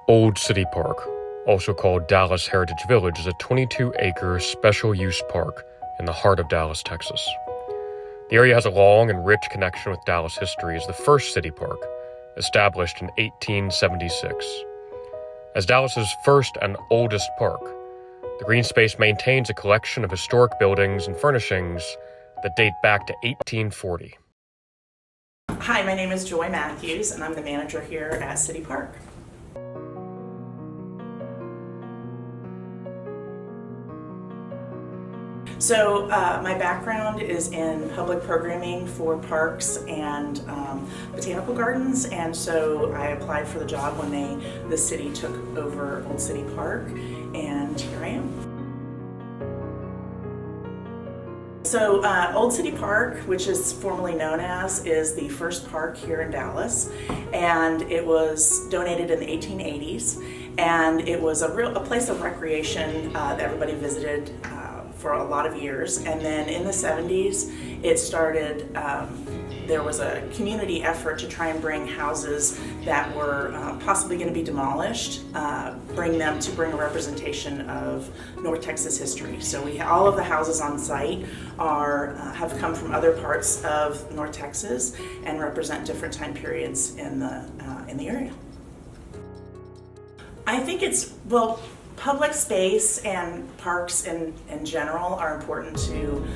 Old City Park, also called Dallas Heritage Village, is a 22-acre special-use park in the heart of Dallas, Texas. The area has a long and rich connection with Dallas history as the first city park, established in 1876. As Dallas's first and oldest park, the green space maintains a collection of historic buildings and furnishings that date back to 1840. Hi, my name is Joy Matthews, and I'm the manager here at City Park. So my background is in public programming for parks and botanical gardens, and so I applied for the job when the city took over Old City Park, and here I am. So Old City Park, which is formerly known as, is the first park here in Dallas, and it was donated in the 1880s, and it was a place of recreation that everybody visited for a lot of years. And then in the 70s, it started, there was a community effort to try and bring houses that were possibly going to be demolished, bring a representation of North Texas history. So all of the houses on site have come from other parts of North Texas and represent different time periods in the area. I think public space and parks in general are important to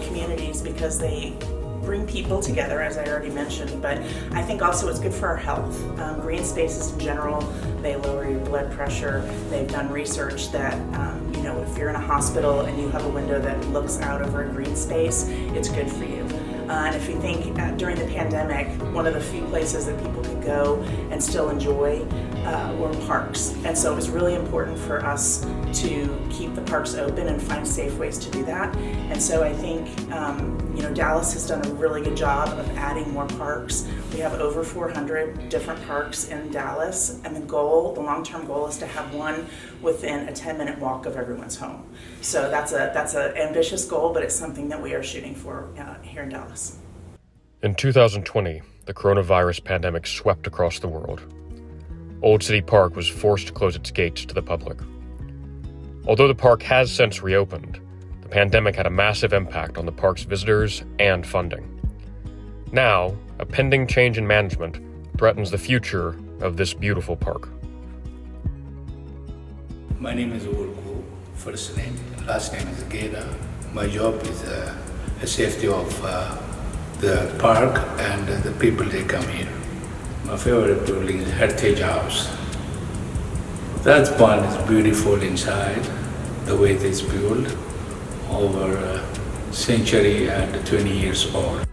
communities because they bring people together, as I already mentioned, but I think also it's good for our health. Green spaces in general, they lower your blood pressure. They've done research that, if you're in a hospital and you have a window that looks out over a green space, it's good for you. And if you think during the pandemic, one of the few places that people could go and still enjoy were parks. And so it was really important for us to keep the parks open and find safe ways to do that. And so I think, Dallas has done a really good job of adding more parks. We have over 400 different parks in Dallas, and the long-term goal is to have one within a 10-minute walk of everyone's home. So that's an ambitious goal, but it's something that we are shooting for here in Dallas. In 2020, the coronavirus pandemic swept across the world. Old City Park was forced to close its gates to the public. Although the park has since reopened, the pandemic had a massive impact on the park's visitors and funding. Now, a pending change in management threatens the future of this beautiful park. My name is Audrey, first name. Last name is Schkade. My job is the safety of the park and the people that come here. My favorite building is Heritage House. That one is beautiful inside, the way it is built, over a century and 20 years old.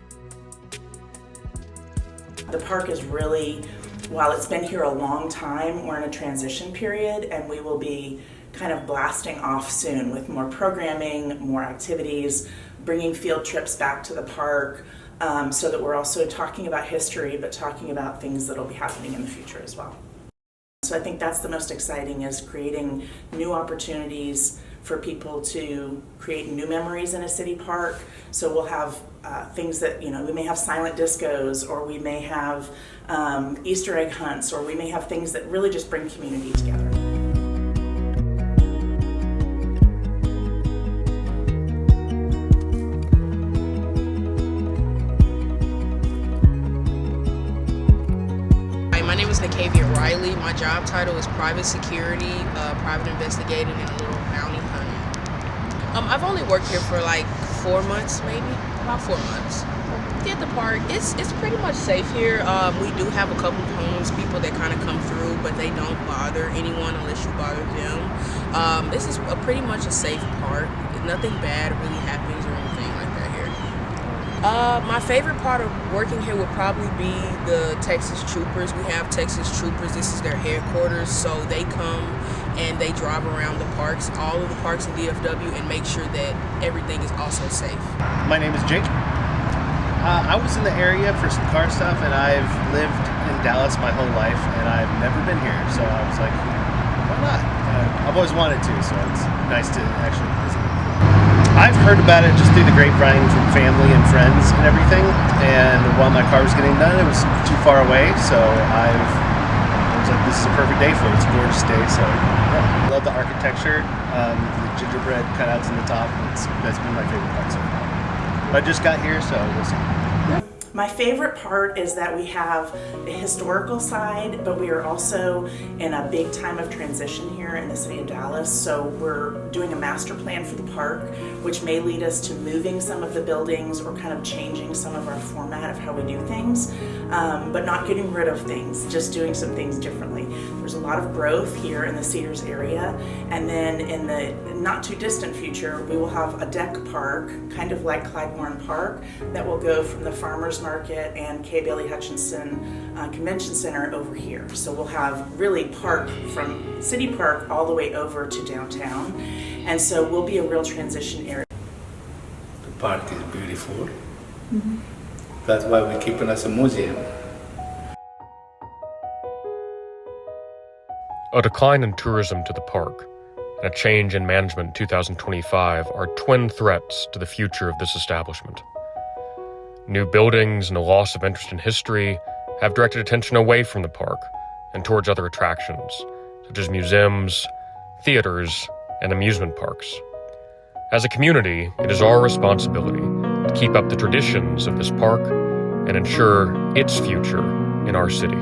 The park is really, while it's been here a long time, we're in a transition period, and we will be kind of blasting off soon with more programming, more activities, bringing field trips back to the park, so that we're also talking about history, but talking about things that will be happening in the future as well. So I think that's the most exciting, is creating new opportunities for people to create new memories in a city park. So we'll have things that, we may have silent discos, or we may have Easter egg hunts, or we may have things that really just bring community together. My job title is private security, private investigator, and a little bounty hunter. I've only worked here for like 4 months, maybe about 4 months. At the park, it's pretty much safe here. We do have a couple of homeless people that kind of come through, but they don't bother anyone unless you bother them. This is pretty much a safe park. Nothing bad really happens or anything like that here. My favorite part of working here would probably be the Texas Troopers. We have Texas Troopers. This is their headquarters, so they come and they drive around the parks, all of the parks in DFW, and make sure that everything is also safe. My name is Jake. I was in the area for some car stuff, and I've lived in Dallas my whole life, and I've never been here, so I was like, why not? I've always wanted to, so it's nice to actually visit. I've heard about it just through the grapevine from family and friends and everything, and while my car was getting done, it was too far away, so I was like, this is a perfect day for it. It's a gorgeous day, so yeah. I love the architecture, the gingerbread cutouts in the top. That's been my favorite part so far. But I just got here, so we'll see. My favorite part is that we have a historical side, but we are also in a big time of transition here in the city of Dallas. So we're doing a master plan for the park, which may lead us to moving some of the buildings or kind of changing some of our format of how we do things, but not getting rid of things, just doing some things differently. There's a lot of growth here in the Cedars area, and then in the not too distant future, we will have a deck park, kind of like Clyde Warren Park, that will go from the Farmers Market and K. Bailey Hutchinson Convention Center over here. So we'll have really park from City Park all the way over to downtown. And so we'll be a real transition area. The park is beautiful. That's why we're keeping us a museum. A decline in tourism to the park and a change in management in 2025 are twin threats to the future of this establishment. New buildings and a loss of interest in history have directed attention away from the park and towards other attractions, such as museums, theaters, and amusement parks. As a community, it is our responsibility to keep up the traditions of this park and ensure its future in our city.